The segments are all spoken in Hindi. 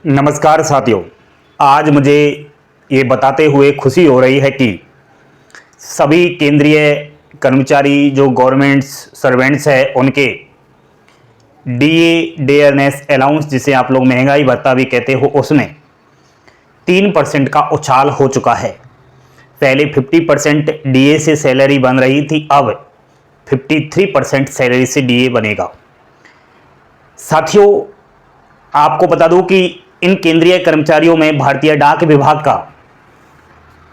नमस्कार साथियों, आज मुझे ये बताते हुए खुशी हो रही है कि सभी केंद्रीय कर्मचारी जो गवर्नमेंट सर्वेंट्स हैं उनके डीए डेयरनेस अलाउंस, जिसे आप लोग महंगाई भत्ता भी कहते हो, उसमें 3% का उछाल हो चुका है। पहले 50% डीए से सैलरी बन रही थी, अब 53% सैलरी से डीए बनेगा। साथियों, आपको बता दूं कि इन केंद्रीय कर्मचारियों में भारतीय डाक विभाग का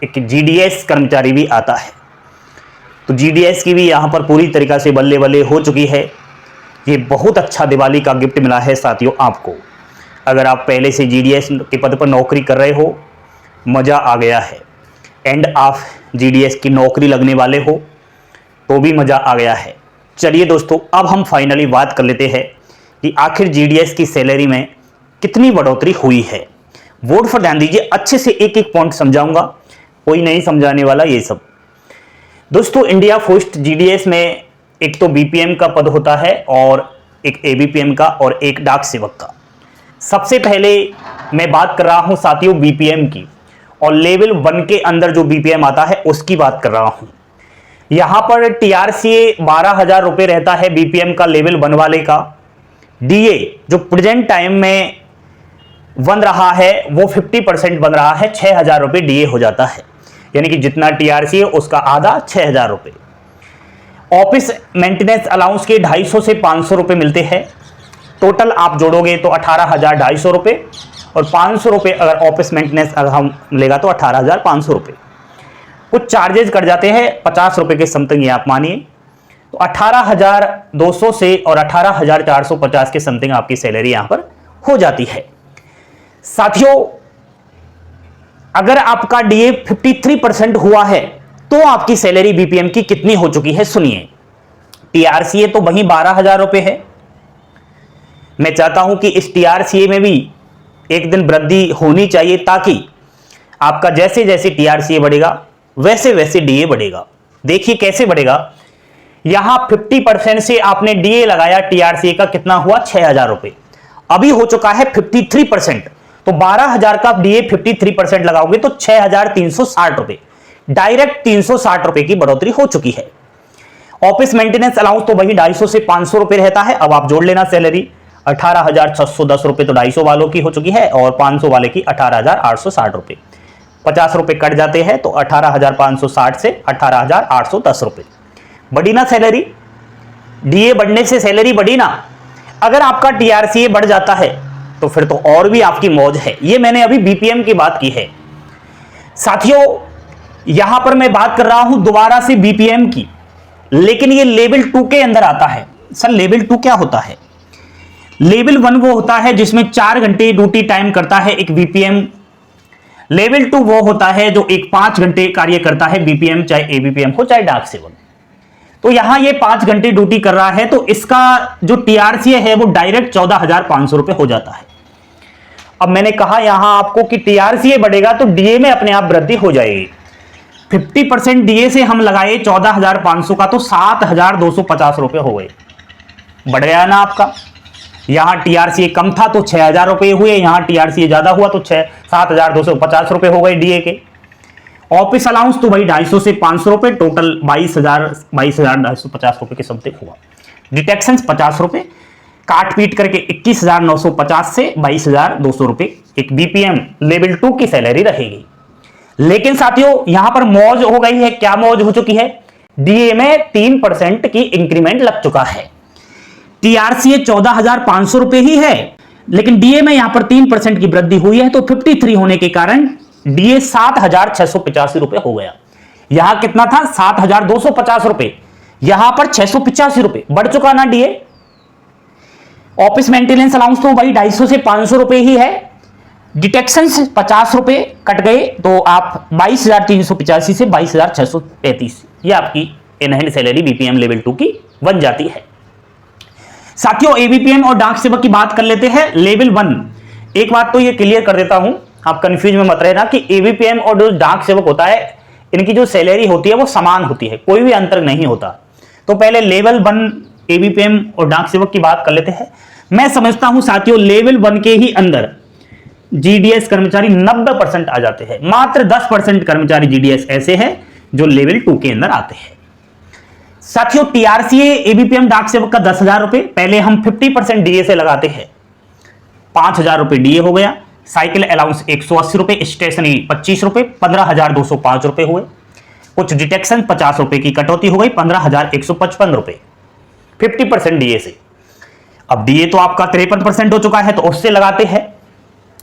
एक जीडीएस कर्मचारी भी आता है। तो जीडीएस की भी यहाँ पर पूरी तरीक़ा से बल्ले बल्ले हो चुकी है। ये बहुत अच्छा दिवाली का गिफ्ट मिला है साथियों आपको। अगर आप पहले से जीडीएस के पद पर नौकरी कर रहे हो, मज़ा आ गया है। एंड ऑफ जीडीएस की नौकरी लगने वाले हो तो भी मज़ा आ गया है। चलिए दोस्तों, अब हम फाइनली बात कर लेते हैं कि आखिर जीडीएस की सैलरी में कितनी बढ़ोतरी हुई है। वोट फॉर ध्यान दीजिए, अच्छे से एक एक पॉइंट समझाऊंगा, कोई नहीं समझाने वाला ये सब। दोस्तों, इंडिया पोस्ट जीडीएस में एक तो बीपीएम का पद होता है और एक एबीपीएम का और एक डाक सेवक का। सबसे पहले मैं बात कर रहा हूं साथियों बीपीएम की, और लेवल 1 के अंदर जो बीपीएम आता है उसकी बात कर रहा हूं। यहां पर टीआरसीए 12,000 रुपये रहता है बीपीएम का लेवल 1 वाले का। डीए जो प्रेजेंट टाइम में बन रहा है वो 50% बन रहा है, 6,000 रुपये डीए हो जाता है। यानी कि जितना टीआरसी है उसका आधा, 6,000 रुपये। ऑफिस मेंटेनेंस अलाउंस के 250 से 500 रुपये मिलते हैं। टोटल आप जोड़ोगे तो 18,250 रुपये, और 500 रुपये अगर ऑफिस मेंटेनेंस हम लेगा तो 18,500 रुपये। कुछ चार्जेज कट जाते हैं 50 रुपये के समथिंग, ये आप मानिए। तो 18,200 से और 18,450 के समथिंग आपकी सैलरी यहां पर हो जाती है। साथियों, अगर आपका डीए 53% हुआ है तो आपकी सैलरी बीपीएम की कितनी हो चुकी है सुनिए। टीआरसीए तो वहीं 12,000 रुपये है। मैं चाहता हूं कि इस टीआरसीए में भी एक दिन वृद्धि होनी चाहिए, ताकि आपका जैसे जैसे टीआरसीए बढ़ेगा वैसे वैसे डीए बढ़ेगा। देखिए कैसे बढ़ेगा। यहां 50% से आपने डीए लगाया, टीआरसीए का कितना हुआ, 6,000 रुपये। अभी हो चुका है 53%, तो 12,000 का डीए 53% लगाओगे तो 6,360 रुपये, डायरेक्ट 360 रुपये की बढ़ोतरी हो चुकी है। ऑफिस मेंटेनेंस अलाउंस तो वही 250 से 500 रुपये रहता है। अब आप जोड़ लेना सैलरी, 18,610 रुपये तो 250 वालों की हो चुकी है, और 500 वाले की 18,860 रुपये। 50 रुपये कट जाते हैं तो 18,560 से 18,810 रुपये बढ़ी ना सैलरी। डीए बढ़ने से सैलरी बढ़ी ना। अगर आपका टीआरसीए बढ़ जाता है तो फिर तो और भी आपकी मौज है। ये मैंने अभी बीपीएम की बात की है। साथियों, यहां पर मैं बात कर रहा हूं दोबारा से बीपीएम की, लेकिन ये लेवल 2 के अंदर आता है। सर, लेवल 2 क्या होता है? लेवल 1 वो होता है जिसमें 4 घंटे ड्यूटी टाइम करता है एक बीपीएम। लेवल 2 वो होता है जो एक 5 घंटे कार्य करता है बीपीएम, चाहे एबीपीएम हो चाहे डाक सेवक। तो यहां ये 5 घंटे ड्यूटी कर रहा है, तो इसका जो टीआरसीए है वो डायरेक्ट 14,500 रुपये हो जाता है। अब मैंने कहा यहां आपको कि टीआरसीए बढ़ेगा तो डीए में अपने आप वृद्धि हो जाएगी। 50% डीए से हम लगाए 14,500 का, तो 7,250 रुपये हो गए। बढ़ गया ना आपका। यहां टीआरसीए कम था तो 6,000 रुपये हुए, यहां टीआरसीए ज्यादा हुआ तो 7,250 रुपये हो गए डीए के। ऑफिस अलाउंस तो भाई 250 से 500 रुपये, टोटल 22,250 रुपये के समथिंग हुआ। डिटेक्शन 50 रुपये, काट पीट करके 21,950 से 22,200 रुपये एक बीपीएम लेवल 2 की सैलरी रहेगी। लेकिन साथियों, यहां पर मौज हो गई है। क्या मौज हो चुकी है? डीए में 3% की इंक्रीमेंट लग चुका है। टीआरसीए 14,500 रुपये ही है, लेकिन डीए में यहां पर 3% की वृद्धि हुई है, तो 53 होने के कारण डीए 7,685 रुपये हो गया। यहां कितना था? 7,250 रुपये, यहां पर 685 रुपये बढ़ चुका ना डीए। ऑफिस मेंटेनेंस अलाउंस तो भाई 250 से 500 रुपये ही है। डिटेक्शन 50 रुपये कट गए, तो आप 22,385 से 22,635, ये आपकी इनहैंड सैलरी बीपीएम लेवल 2 की बन जाती है। साथियों, एबीपीएम और डाक सेवक की बात कर लेते हैं। लेवल 1, एक बात तो ये क्लियर कर देता हूं, आप कंफ्यूज में मत रहना कि एबीपीएम और जो डाक सेवक होता है इनकी जो सैलरी होती है वो समान होती है, कोई भी अंतर नहीं होता। तो पहले लेवल 1 एबीपीएम और डाक सेवक की बात कर लेते हैं। मैं समझता हूं साथियों, लेवल 1 के ही अंदर जीडीएस कर्मचारी 90% आ जाते हैं। मात्र 10% कर्मचारी जीडीएस ऐसे हैं जो लेवल 2 के अंदर आते हैं। साथियों, टीआरसीए एबीपीएम डाक सेवक का 10,000 रुपए, पहले हम 50% डीए से लगाते हैं, 5,000 रुपए डीए हो गया। साइकिल अलाउंस 180 रुपए, स्टेशनरी 25 रुपए, 15,205 रुपए हुए। कुछ डिटेक्शन 50 रुपए की कटौती हो गई, 15,155 रुपए 50% डीए से। अब डीए तो आपका 53% हो चुका है, तो उससे लगाते हैं।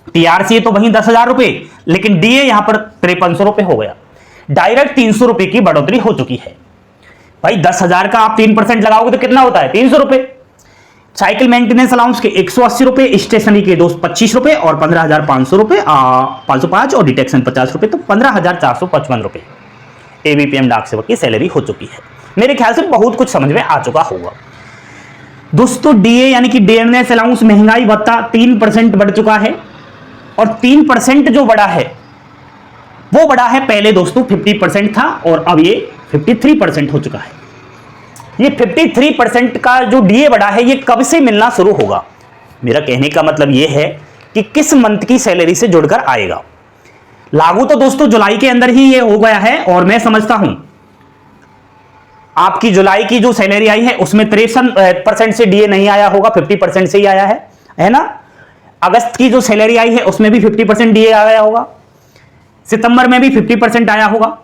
टीआरसीए तो वहीं 10,000 रुपए, लेकिन डीए यहां पर 5300 रुपए हो गया। डायरेक्ट 300 रुपए की बढ़ोतरी हो चुकी है। भाई 10,000 का आप 3% लगाओगे तो कितना होता है? 300 रुपए। साइकिल मेंटेनेंस अलाउंस के 180 रुपए, स्टेशनरी के 225 रुपए और 15,500 रुपए 505 और डिटेक्शन 50 रुपए, तो 15,455 रुपए एबीपीएम डाक सेवक की सैलरी हो चुकी है। मेरे ख्याल से बहुत कुछ समझ में आ चुका होगा दोस्तों। डीए यानी कि डेयरनेस अलाउंस महंगाई भत्ता 3% बढ़ चुका है, और 3% जो बढ़ा है वो बढ़ा है, पहले दोस्तों 50% था और अब ये 53% हो चुका है। ये 53% का जो डीए बढ़ा है, ये कब से मिलना शुरू होगा? मेरा कहने का मतलब ये है कि किस मंथ की सैलरी से जुड़कर आएगा। लागू तो दोस्तों जुलाई के अंदर ही ये हो गया है, और मैं समझता हूं आपकी जुलाई की जो सैलरी आई है उसमें 53% से डीए नहीं आया होगा, 50% से ही आया है ना। अगस्त की जो सैलरी आई है उसमें भी 50% डीए आया होगा, सितंबर में भी 50% आया होगा,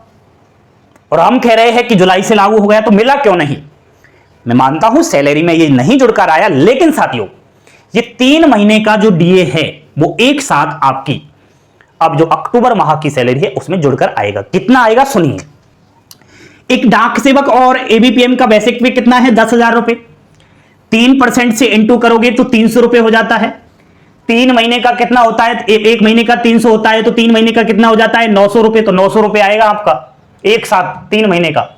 और हम कह रहे हैं कि जुलाई से लागू हो गया, तो मिला क्यों नहीं? मैं मानता हूं सैलरी में ये नहीं जुड़कर आया, लेकिन साथियों ये 3 महीने का जो डीए है वो एक साथ आपकी अब जो अक्टूबर माह की सैलरी है उसमें जुड़कर आएगा। कितना आएगा सुनिए। एक डाक सेवक और एबीपीएम का बेसिक पे कितना है? 10,000 रुपए। 3% से इंटू करोगे तो 300 रुपए हो जाता है। 3 महीने का कितना होता है? एक महीने का 300 होता है, तो 3 महीने का कितना हो जाता है? 900 रुपए। तो 900 रुपए आएगा आपका एक साथ 3 महीने का।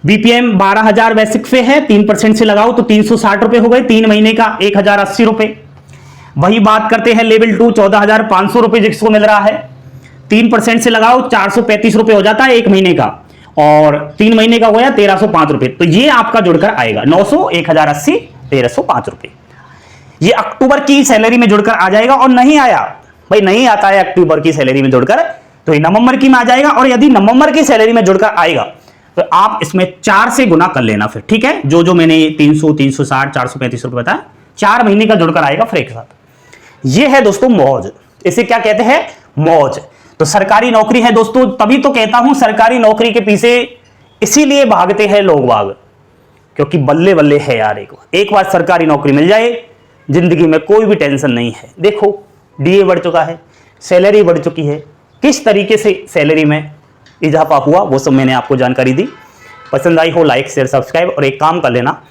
बीपीएम 12,000 बेसिक पे है, 3% से लगाओ तो 360 रुपए हो गए, 3 महीने का 1,080 रुपए। वही बात करते हैं लेवल 2, 14,500 रुपए जिसको मिल रहा है, 3% से लगाओ 435 रुपए हो जाता है एक महीने का, और 3 महीने का हो गया 1,305 रुपए। तो ये आपका जुड़कर आएगा 900, 1,080, 1,305 रुपए। ये अक्टूबर की सैलरी में जुड़कर आ जाएगा। और नहीं आया भाई, नहीं आता है अक्टूबर की सैलरी में जुड़कर, तो ये नवंबर की में आ जाएगा। और यदि नवंबर की सैलरी में जुड़कर आएगा तो आप इसमें 4 से गुना कर लेना फिर, ठीक है। जो मैंने 300, 360, 435 रुपए बताया, 4 महीने का जुड़कर आएगा फिर एक साथ। ये है दोस्तों मौज। इसे क्या कहते हैं? मौज। तो सरकारी नौकरी है दोस्तों, तभी तो कहता हूं सरकारी नौकरी के पीछे इसीलिए भागते हैं लोग बाग, क्योंकि बल्ले बल्ले है यार। एक बार सरकारी नौकरी मिल जाए, जिंदगी में कोई भी टेंशन नहीं है। देखो डीए बढ़ चुका है, सैलरी बढ़ चुकी है, किस तरीके से सैलरी में इजाफा हुआ वो सब मैंने आपको जानकारी दी। पसंद आई हो लाइक शेयर सब्सक्राइब, और एक काम कर लेना,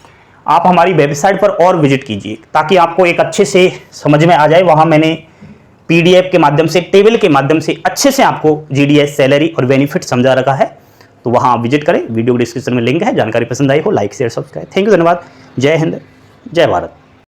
आप हमारी वेबसाइट पर और विजिट कीजिए ताकि आपको एक अच्छे से समझ में आ जाए। वहां मैंने पीडीएफ के माध्यम से, टेबल के माध्यम से अच्छे से आपको जीडीएस सैलरी और बेनिफिट समझा रखा है, तो वहां आप विजिट करें। वीडियो डिस्क्रिप्शन में लिंक है। जानकारी पसंद आई हो like share subscribe. Thank you, धन्यवाद। जय हिंद, जय भारत।